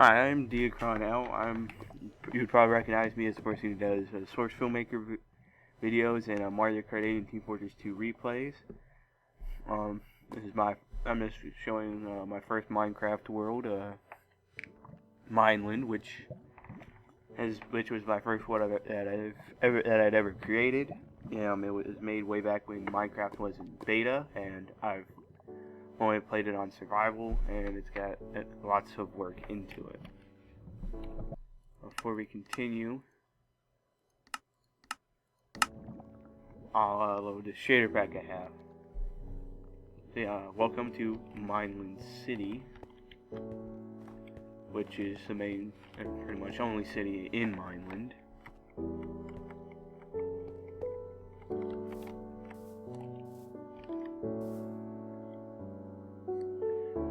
Hi, I'm Deeakron now. You'd probably recognize me as the person who does Source Filmmaker videos and Mario Kart 8 and Team Fortress 2 replays. This is I'm just showing my first Minecraft world, Mineland, which was my first one that I'd ever created. It was made way back when Minecraft was in beta, and I've only played it on survival, and it's got lots of work into it. Before we continue, I'll load the shader pack I have. So, welcome to Mineland City, which is the main and pretty much only city in Mineland.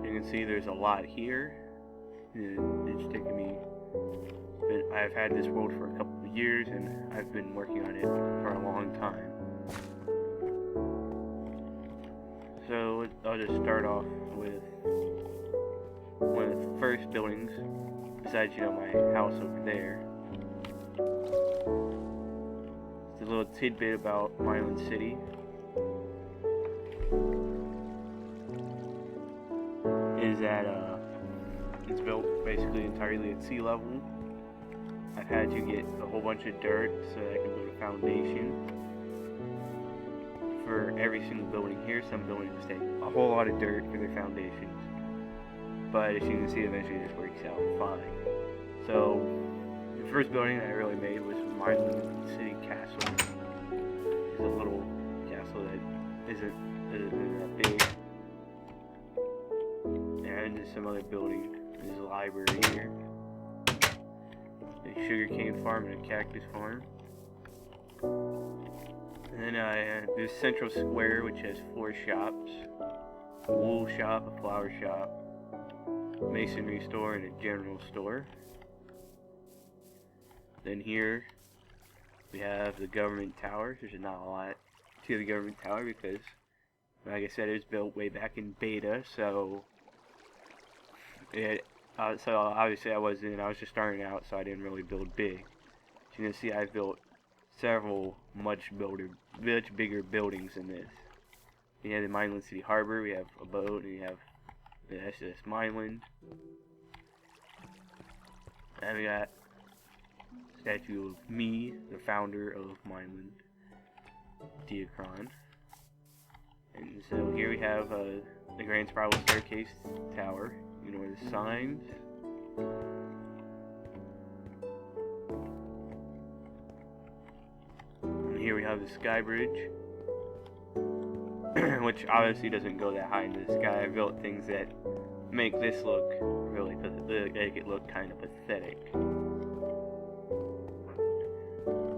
You can see there's a lot here. It's taken me. I've had this world for a couple of years, and I've been working on it for a long time. So I'll just start off with one of the first buildings, besides my house over there. It's a little tidbit about Mineland City. Is that it's built basically entirely at sea level. I've had to get a whole bunch of dirt so that I can build a foundation for every single building here. Some buildings take a whole lot of dirt for their foundations, but as you can see, eventually this works out fine. So the first building that I really made was Mineland City Castle. It's a little castle that isn't that big. And there's some other building. There's a library here, a sugarcane farm, and a cactus farm. And then there's Central Square, which has 4 shops: a wool shop, a flower shop, a masonry store, and a general store. Then here we have the government tower. There's not a lot to the government tower because, like I said, it was built way back in beta, so so obviously I was just starting out, so I didn't really build big. As you can see, I've built several much bigger buildings than this. We have the Mineland City Harbor, we have a boat, and we have the SS Mineland. And we got a statue of me, the founder of Mineland, Deeakron. And so here we have the Grand Spiral Staircase Tower. You know where the signs. And here we have the sky bridge, which obviously doesn't go that high into the sky. I built things that make this look really make it look kind of pathetic.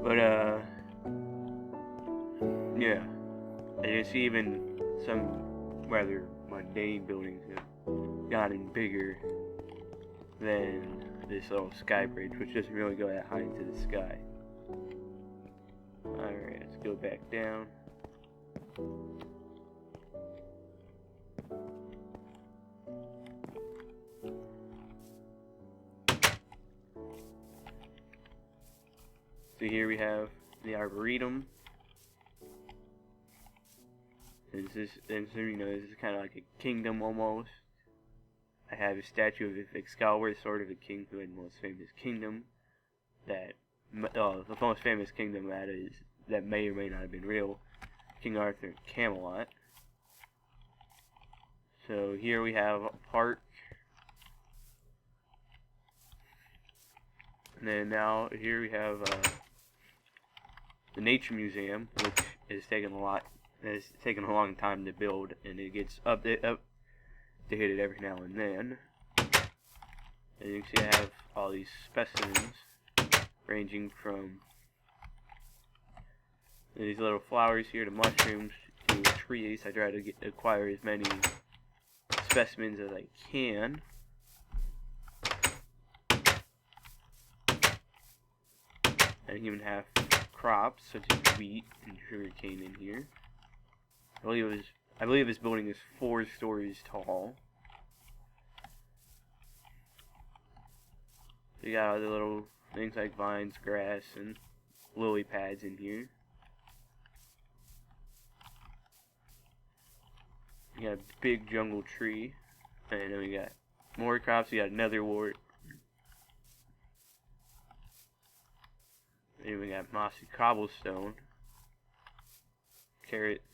But yeah, you see even some rather mundane buildings have gotten bigger than this little sky bridge, which doesn't really go that high into the sky. Alright, let's go back down. So here we have the Arboretum. This is kind of like a kingdom almost. I have a statue of Excalibur, sort of a king who had the most famous kingdom. The most famous kingdom that may or may not have been real, King Arthur and Camelot. So here we have a park. And then now here we have the Nature Museum, which has taken a long time to build, and it gets updated every now and then. And you can see I have all these specimens ranging from these little flowers here to mushrooms to trees. I try to acquire as many specimens as I can. I even have crops such as wheat and sugarcane in here. I believe this building is 4 stories tall. So you got all the little things like vines, grass, and lily pads in here. You got a big jungle tree, and then we got more crops. We got another wart. Then we got mossy cobblestone, carrots,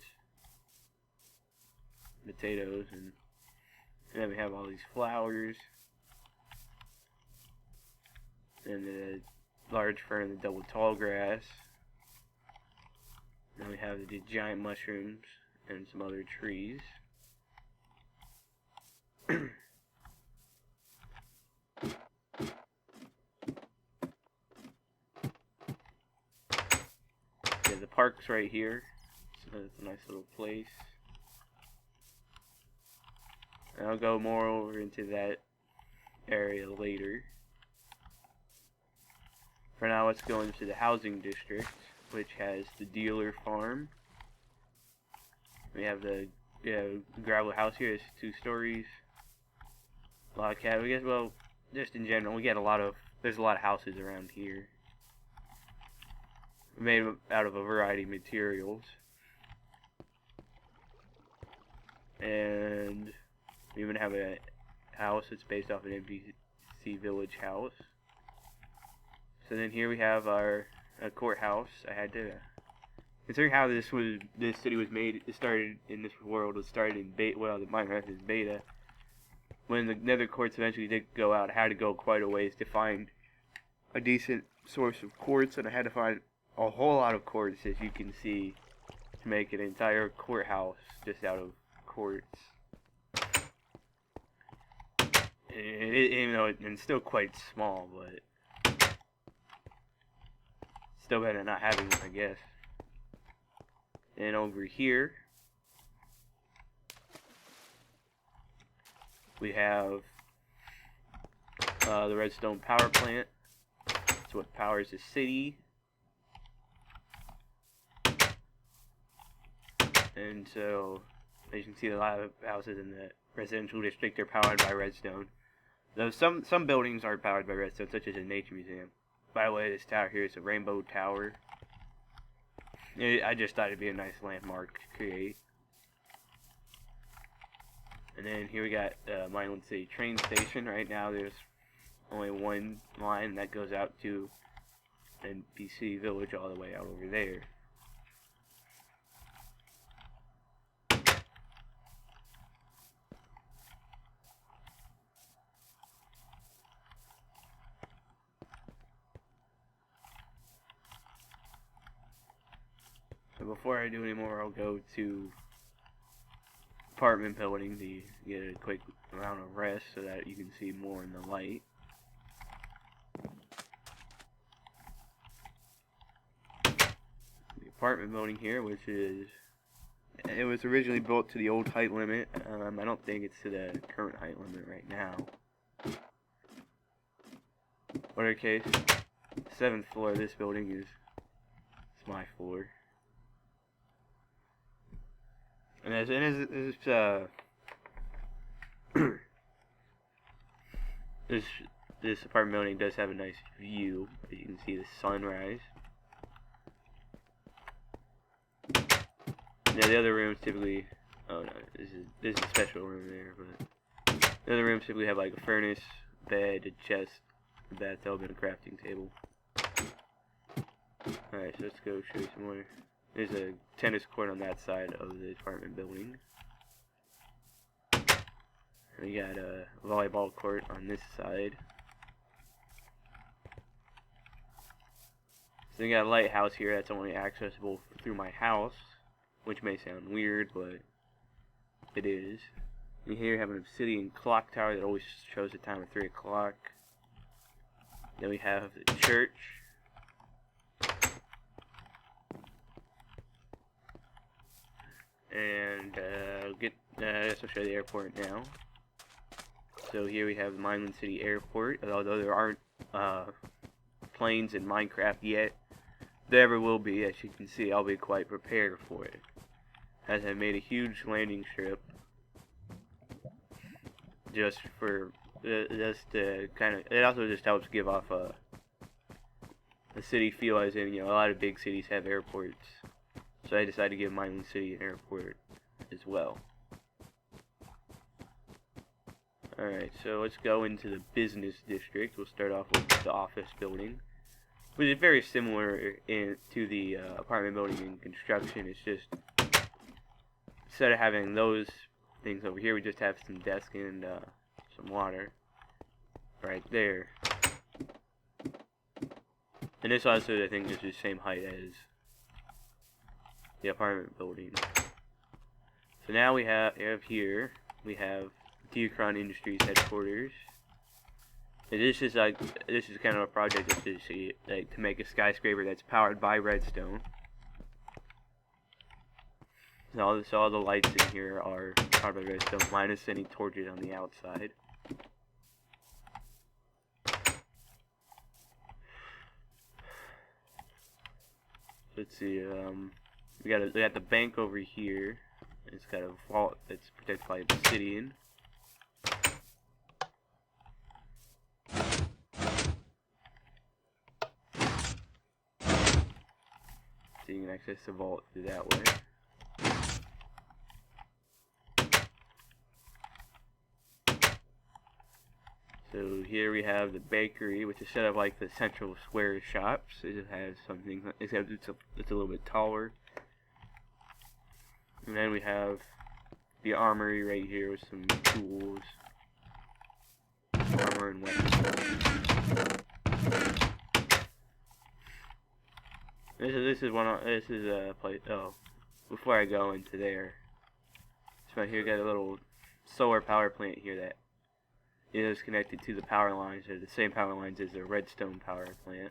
potatoes, and then we have all these flowers, and the large fern and the double tall grass. Then we have the giant mushrooms and some other trees. Yeah, the park's right here, so it's a nice little place. And I'll go more over into that area later. For now, let's go into the housing district, which has the dealer farm. We have the gravel house here. It's 2 stories. A lot of cabins. I guess, well, just in general, we get there's a lot of houses around here. Made out of a variety of materials. And we even have a house that's based off an NPC village house. So then here we have our courthouse. I had to, considering how this city was made, it started in this world. It started in beta. Well, the Minecraft is beta. When the Nether quartz eventually did go out, I had to go quite a ways to find a decent source of quartz, and I had to find a whole lot of quartz, as you can see, to make an entire courthouse just out of quartz. Even though it's still quite small, but still better than not having one, I guess. And over here, we have the redstone power plant. It's what powers the city. And so, as you can see, a lot of houses in the residential district are powered by redstone. Though some buildings aren't powered by redstone, such as a nature museum. By the way, this tower here is a rainbow tower. I just thought it'd be a nice landmark to create. And then here we got Mineland City train station. Right now there's only one line that goes out to NPC village all the way out over there. So before I do any more, I'll go to apartment building to get a quick amount of rest so that you can see more in the light. The apartment building here, which it was originally built to the old height limit. I don't think it's to the current height limit right now. Whatever case, 7th floor of this building is my floor. And this apartment building does have a nice view. You can see the sunrise. Now the other rooms typically, oh no, this is a special room there, but the other rooms typically have like a furnace, bed, a chest, a bathtub, and a crafting table. Alright, so let's go show you some more. There's a tennis court on that side of the apartment building. And we got a volleyball court on this side. So we got a lighthouse here that's only accessible through my house, which may sound weird, but it is. And here we have an obsidian clock tower that always shows the time of 3 o'clock. Then we have the church. And I guess I'll show you the airport now. So here we have the Mineland City Airport. Although there aren't planes in Minecraft yet, there ever will be. As you can see, I'll be quite prepared for it, as I made a huge landing strip just for just it also just helps give off a city feel, as in, a lot of big cities have airports. So I decided to give Mineland City an airport as well. Alright, so let's go into the business district. We'll start off with the office building, which is very similar to the apartment building in construction. It's just, instead of having those things over here, we just have some desk and some water right there. And this also, I think, is the same height as the apartment building. So now we have here, we have Deeakron Industries headquarters. And this is kind of a project just to see, like, to make a skyscraper that's powered by redstone. So all the lights in here are powered by redstone, minus any torches on the outside. Let's see, we got the bank over here. It's got a vault that's protected by obsidian. So you can access the vault through that way. So here we have the bakery, which is set up like the Central Square shops. It has something, except it's a little bit taller. And then we have the armory right here with some tools, armor and weapons. This is a place. Oh, before I go into there, so here got a little solar power plant here that is connected to the power lines. They're the same power lines as the redstone power plant.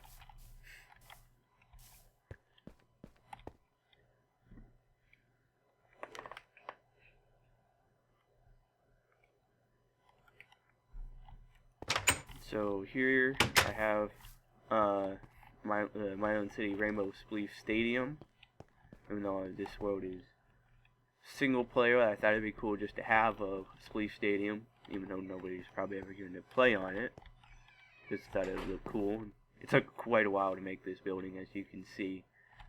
So here I have Mineland City Rainbow Spleef Stadium. Even though this world is single player, I thought it'd be cool just to have a Spleef Stadium, even though nobody's probably ever going to play on it. Just thought it would look cool. It took quite a while to make this building, as you can see,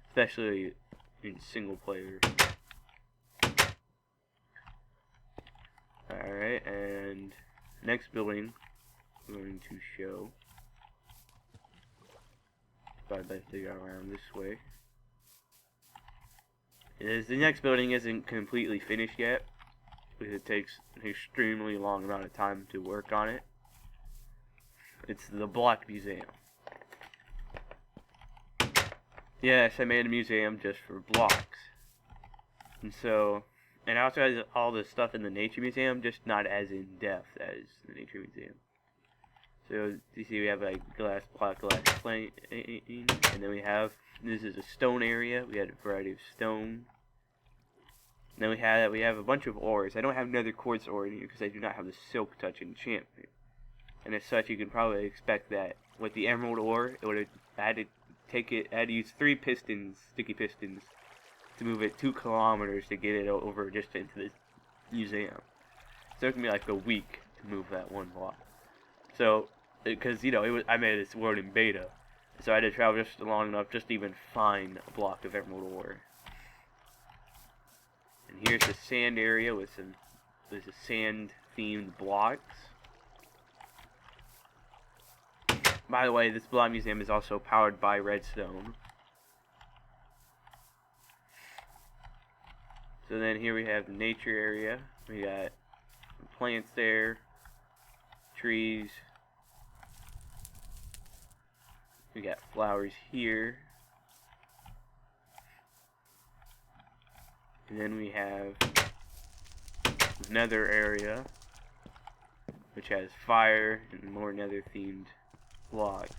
especially in single player. Alright, and next building I'm going to show. I'd like to go around this way. The next building isn't completely finished yet, because it takes an extremely long amount of time to work on it. It's the Block Museum. Yes, I made a museum just for blocks. And it also has all the stuff in the Nature Museum, just not as in depth as the Nature Museum. So you see we have like glass block, glass plane, and then we have, this is a stone area. We had a variety of stone. And then we have a bunch of ores. I don't have nether quartz ore in here because I do not have the silk touch enchantment. And as such, you can probably expect that with the emerald ore, I had to use 3 pistons, sticky pistons, to move it 2 kilometers to get it over just into the museum. So it took me like a week to move that one block. So, because I made this world in beta, so I had to travel just long enough just to even find a block of emerald ore. And here's the sand area with there's a sand themed blocks. By the way, this block museum is also powered by redstone. So then here we have the nature area. We got plants there, trees. We got flowers here. And then we have nether area, which has fire and more nether themed blocks.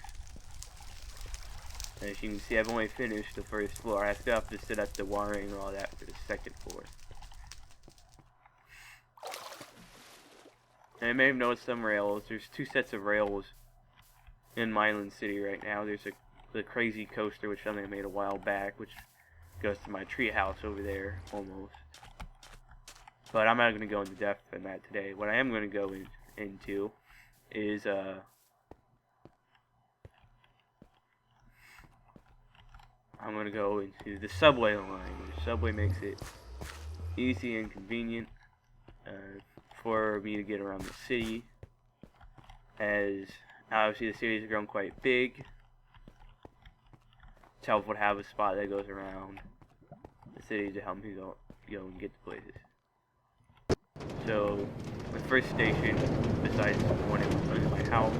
As you can see, I've only finished the first floor. I still have to set up the wiring and all that for the second floor. And I may have noticed some rails. There's 2 sets of rails in Mineland City right now. There's the crazy coaster, which I made a while back, which goes to my tree house over there, almost. But I'm not going to go into depth on that today. What I am going to go into is I'm gonna go into the subway line. The subway makes it easy and convenient for me to get around the city, as obviously the city has grown quite big. Itself would have a spot that goes around the city to help me go and get to places. So the first station, besides the one in my house,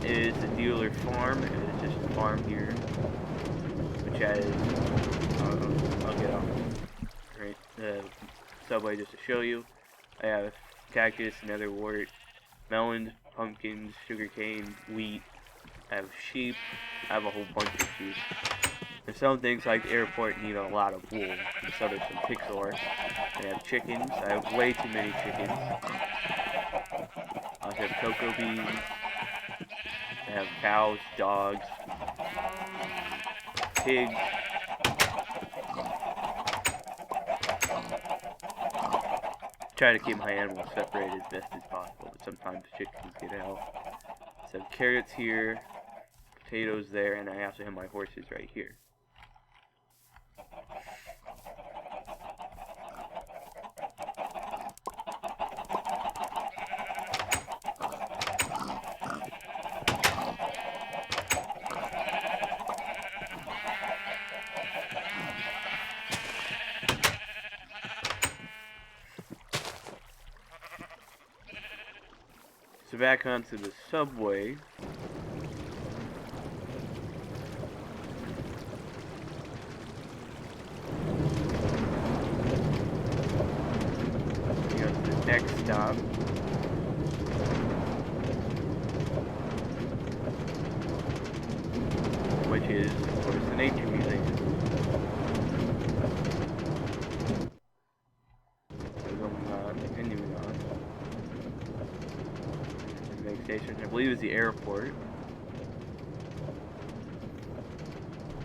is the dealer farm. It is just a farm here, which has I'll get off the subway just to show you. I have cactus, netherwort, melons, pumpkins, sugarcane, wheat. I have sheep. I have a whole bunch of sheep. There's some things like the airport need a lot of wool, and so there's some pixor. I have chickens. I have way too many chickens. I also have cocoa beans. I have cows, dogs, pigs. Try to keep my animals separated as best as possible, but sometimes chickens get out. So I have carrots here, potatoes there, and I also have my horses right here. So back onto the subway. We go to the next stop. Which is, of course, the Nature Museum. Continuing on. The next station, I believe, is the airport.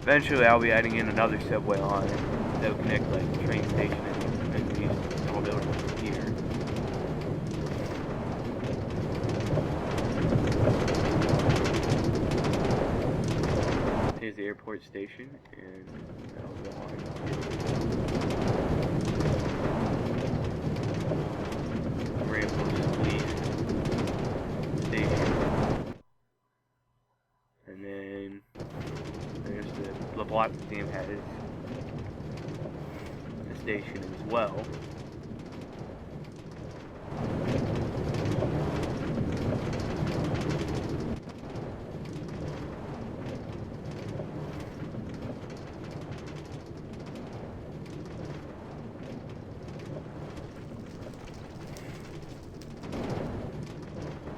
Eventually, I'll be adding in another subway line that will connect like the train station and these all buildings here. Here's the airport station, and that'll go on. Rainbow Police Station. And then there's the Block Museum has a station as well.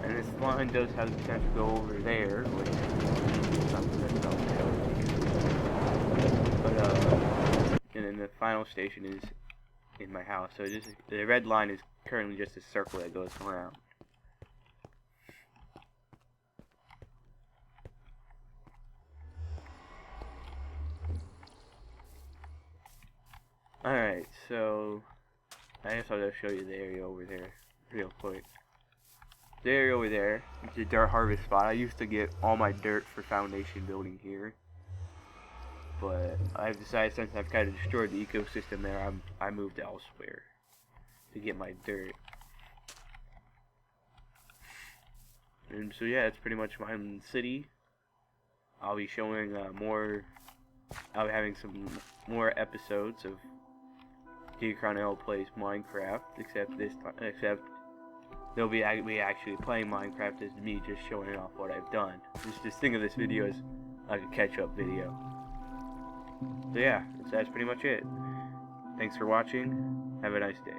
And this line does have the potential to go over there, which is something that's not shown. But and then the final station is in my house. So just the red line is currently just a circle that goes around. Alright, so I guess I'll just show you the area over there real quick. The area over there is a dirt harvest spot. I used to get all my dirt for foundation building here, but I've decided, since I've kind of destroyed the ecosystem there, I moved elsewhere to get my dirt. And so yeah, it's pretty much Mineland City. I'll be showing I'll be having some more episodes of Deeakron plays Minecraft, except they'll be actually playing Minecraft as me just showing off what I've done. Just think of this video as like a catch-up video. So yeah, that's pretty much it. Thanks for watching. Have a nice day.